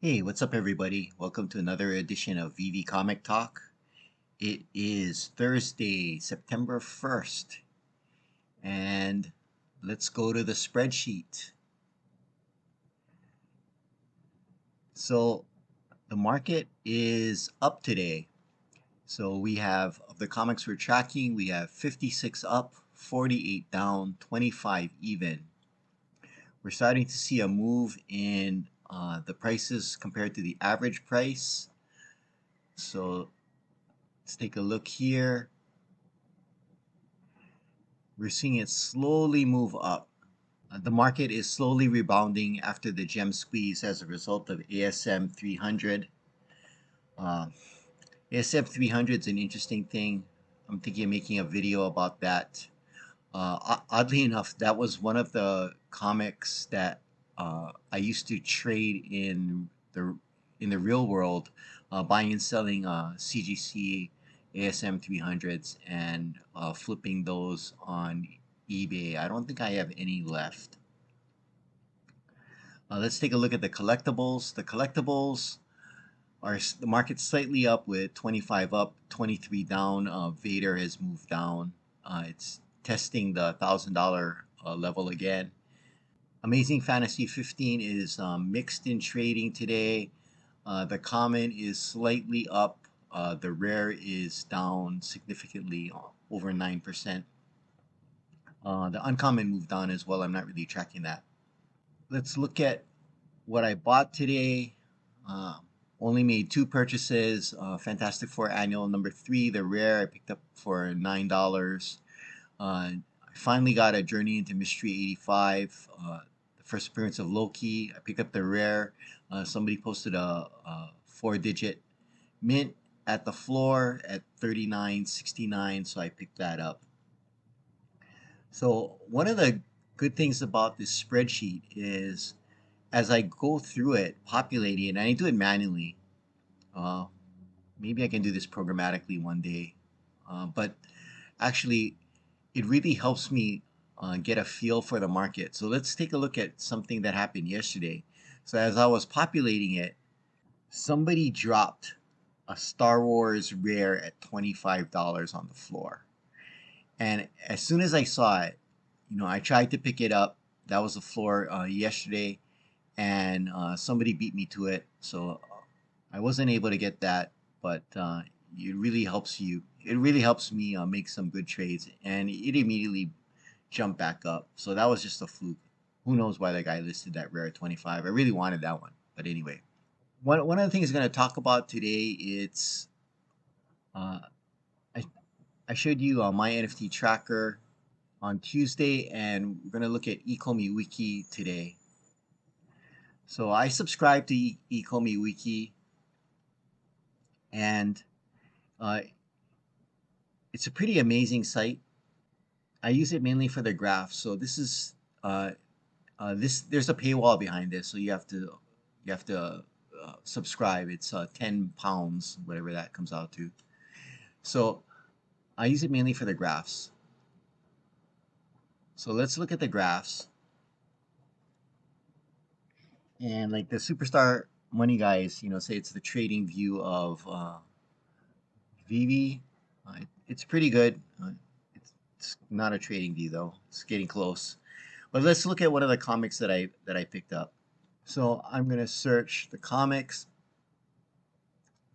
Hey, what's up, everybody? Welcome to another edition of VeVe Comic Talk. It is Thursday, September 1st, and let's go to the spreadsheet. So, the market is up today. So, we have, of the comics we're tracking, we have 56 up, 48 down, 25 even. We're starting to see a move in the prices compared to the average price. So, let's take a look here. We're seeing it slowly move up. The market is slowly rebounding after the gem squeeze as a result of ASM 300. ASM 300 is an interesting thing. I'm thinking of making a video about that. Oddly enough, that was one of the comics that I used to trade in the real world, buying and selling CGC ASM 300s and flipping those on eBay. I don't think I have any left. Let's take a look at the collectibles. The collectibles are the market's slightly up with 25 up, 23 down. Vader has moved down. It's testing the $1,000 level again. Amazing Fantasy 15 is mixed in trading today. The common is slightly up. The rare is down significantly, over 9%. The uncommon moved down as well. I'm not really tracking that. Let's look at what I bought today. Uh, Only made two purchases. Fantastic Four Annual number 3, the rare, I picked up for $9. I finally got a Journey into Mystery 85. The first appearance of Loki. I picked up the rare. Somebody posted a 4-digit mint at the floor at 39.69, so I picked that up. So one of the good things about this spreadsheet is as I go through it, populating it, and I do it manually. Uh, Maybe I can do this programmatically one day, but actually, it really helps me get a feel for the market. So let's take a look at something that happened yesterday. So as I was populating it, somebody dropped a Star Wars rare at $25 on the floor. And as soon as I saw it, I tried to pick it up. That was the floor yesterday, and somebody beat me to it. So I wasn't able to get that, but it really helps you. It really helps me make some good trades, and it immediately jumped back up. So that was just a fluke. Who knows why the guy listed that rare at 25? I really wanted that one, but anyway. One of the things I'm going to talk about today, it's uh, I, I showed you my NFT tracker on Tuesday, and we're going to look at Ecomi Wiki today. So I subscribe to Ecomi Wiki, and uh, it's a pretty amazing site. I use it mainly for the graphs. So this is this. There's a paywall behind this, so you have to subscribe. It's £10, whatever that comes out to. So I use it mainly for the graphs. So let's look at the graphs. And like the superstar money guys, say it's the trading view of VeVe. It's pretty good. It's not a trading view though. It's getting close. But let's look at one of the comics that I picked up. So I'm gonna search the comics.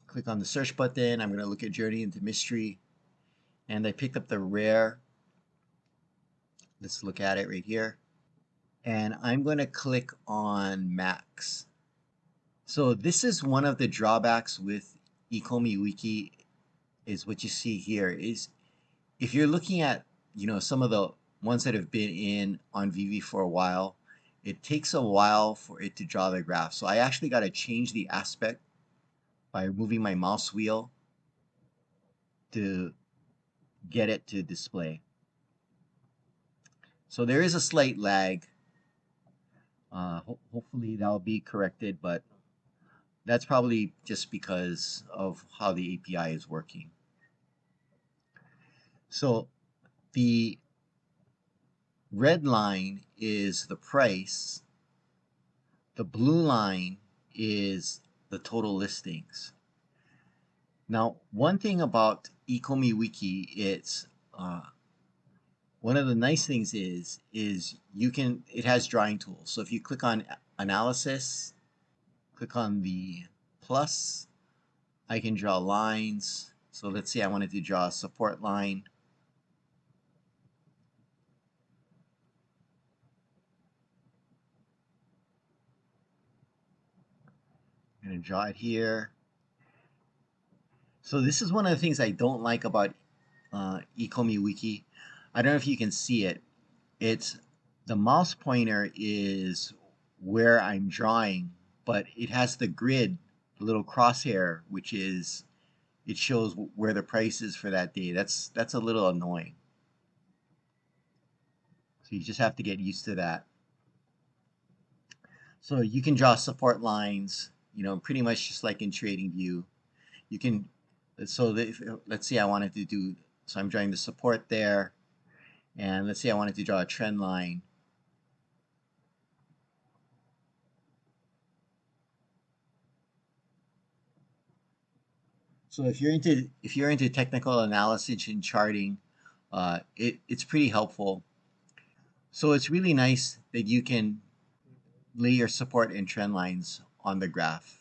Click on the search button. I'm gonna look at Journey into Mystery, and I picked up the rare. Let's look at it right here. And I'm gonna click on Max. So this is one of the drawbacks with Ecomi Wiki is what you see here is if you're looking at some of the ones that have been in on VeVe for a while, it takes a while for it to draw the graph. So I actually got to change the aspect by moving my mouse wheel to get it to display. So there is a slight lag. Hopefully that'll be corrected, but that's probably just because of how the API is working. So the red line is the price. The blue line is the total listings. Now, one thing about Ecomi Wiki, it's one of the nice things is you can it has drawing tools. So if you click on analysis, click on the plus, I can draw lines. So let's say I wanted to draw a support line. I'm going to draw it here. So this is one of the things I don't like about Ecomi Wiki. I don't know if you can see it. It's the mouse pointer is where I'm drawing, but it has the grid, the little crosshair, which is it shows where the price is for that day. That's a little annoying. So you just have to get used to that. So you can draw support lines, pretty much just like in TradingView. You can, let's say I wanted to do, so I'm drawing the support there, and let's say I wanted to draw a trend line. So if you're into technical analysis and charting, it's pretty helpful. So it's really nice that you can lay your support and trend lines on the graph.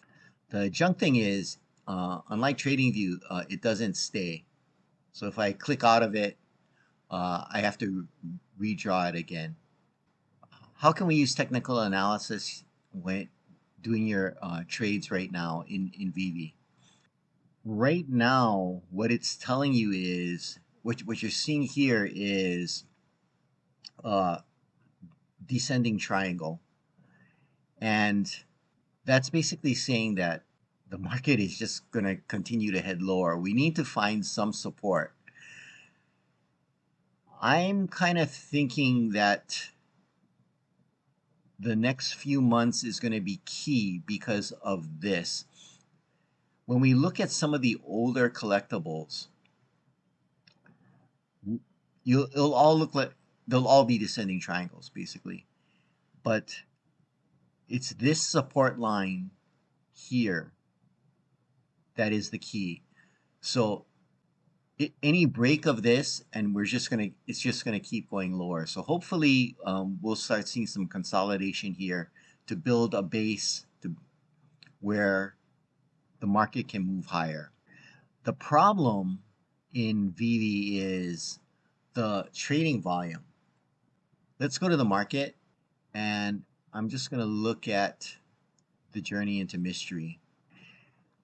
The junk thing is, unlike TradingView, it doesn't stay. So if I click out of it, I have to redraw it again. How can we use technical analysis when doing your trades right now in VeVe? Right now, what it's telling you is, what you're seeing here is uh, descending triangle. And that's basically saying that the market is just going to continue to head lower. We need to find some support. I'm kind of thinking that the next few months is going to be key because of this. When we look at some of the older collectibles, it'll all look like they'll all be descending triangles basically. But it's this support line here that is the key. So any break of this, and it's just gonna keep going lower. So hopefully we'll start seeing some consolidation here to build a base to where the market can move higher. The problem in VeVe is the trading volume. Let's go to the market, and I'm just gonna look at the journey into mystery.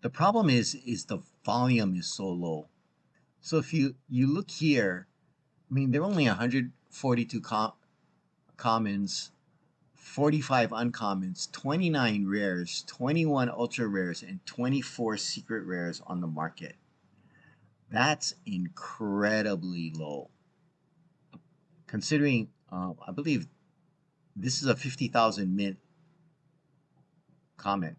The problem is the volume is so low. So if you look here, I mean, there are only 142 commons, 45 uncommons, 29 rares, 21 ultra rares, and 24 secret rares on the market. That's incredibly low. Considering, I believe this is a 50,000 mint comment.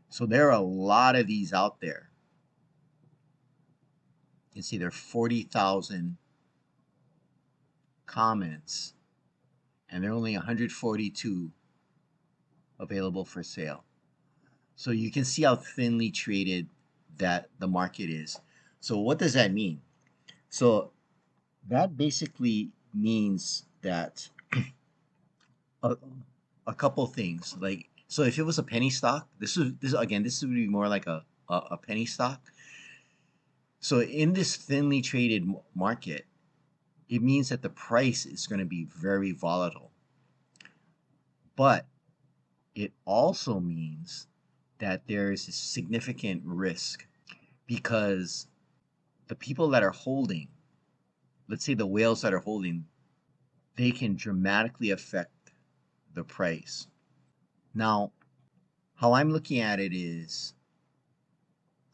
So there are a lot of these out there. You can see there are 40,000 comments, and there are only 142 available for sale. So you can see how thinly traded that the market is. So what does that mean? So that basically means that a, a couple things. Like, so if it was a penny stock, this would be more like a penny stock. So in this thinly traded market, it means that the price is going to be very volatile. But it also means that there is a significant risk because the people that are holding, let's say the whales that are holding, they can dramatically affect the price. Now, how I'm looking at it is,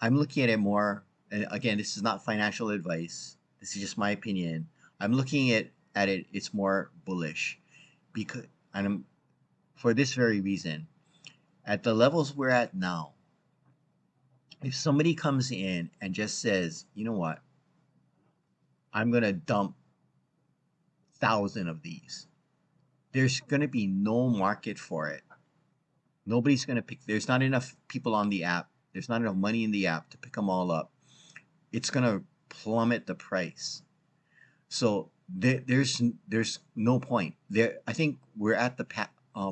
I'm looking at it more, and again, this is not financial advice. This is just my opinion. I'm looking at it, it's more bullish because, and for this very reason, at the levels we're at now, if somebody comes in and just says, you know what, I'm going to dump 1,000 of these, there's going to be no market for it Nobody's going to pick. There's not enough people on the app. There's not enough money in the app to pick them all up. It's going to plummet the price. So there's no point there. I think we're at the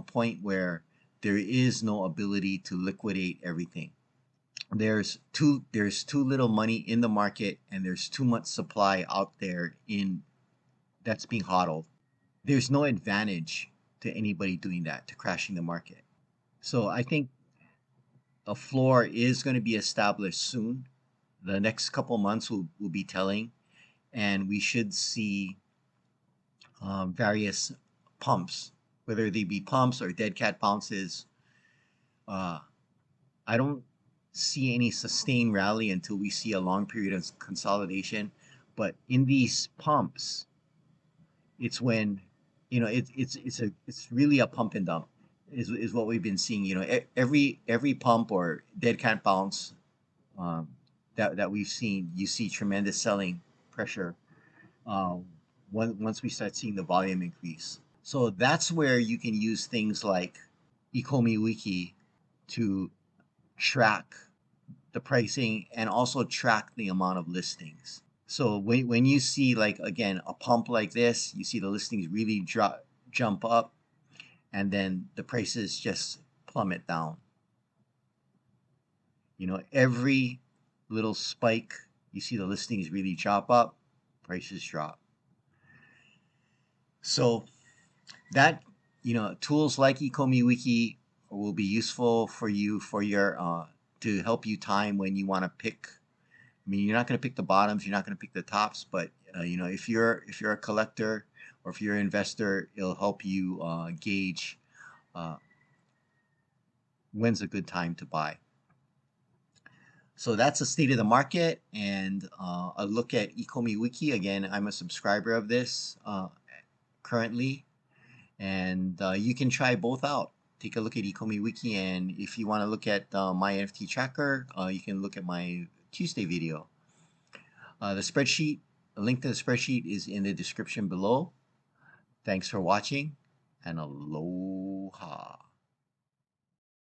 point where there is no ability to liquidate everything. There's too little money in the market, and there's too much supply out there in that's being hodled. There's no advantage to anybody doing that, to crashing the market. So I think a floor is going to be established soon. The next couple months will be telling, and we should see various pumps, whether they be pumps or dead cat bounces. Uh, I don't see any sustained rally until we see a long period of consolidation. But in these pumps, it's when it's really a pump and dump is what we've been seeing. Every pump or dead cat bounce um, that we've seen, you see tremendous selling pressure uh, once we start seeing the volume increase. So that's where you can use things like Ecomi Wiki to track the pricing and also track the amount of listings. So when you see, like, again, a pump like this, you see the listings really jump up, and then the prices just plummet down. Every little spike, you see the listings really chop up, prices drop. So that tools like Ecomi Wiki will be useful for you for your to help you time when you want to pick. I mean, you're not going to pick the bottoms, you're not going to pick the tops, but if you're a collector or if you're an investor, it'll help you gauge uh, when's a good time to buy. So that's the state of the market and a look at Ecomi Wiki. Again, I'm a subscriber of this currently, and you can try both out. Take a look at Ecomi Wiki, and if you want to look at my NFT tracker, you can look at my Tuesday video. The spreadsheet, a link to the spreadsheet is in the description below. Thanks for watching, and aloha.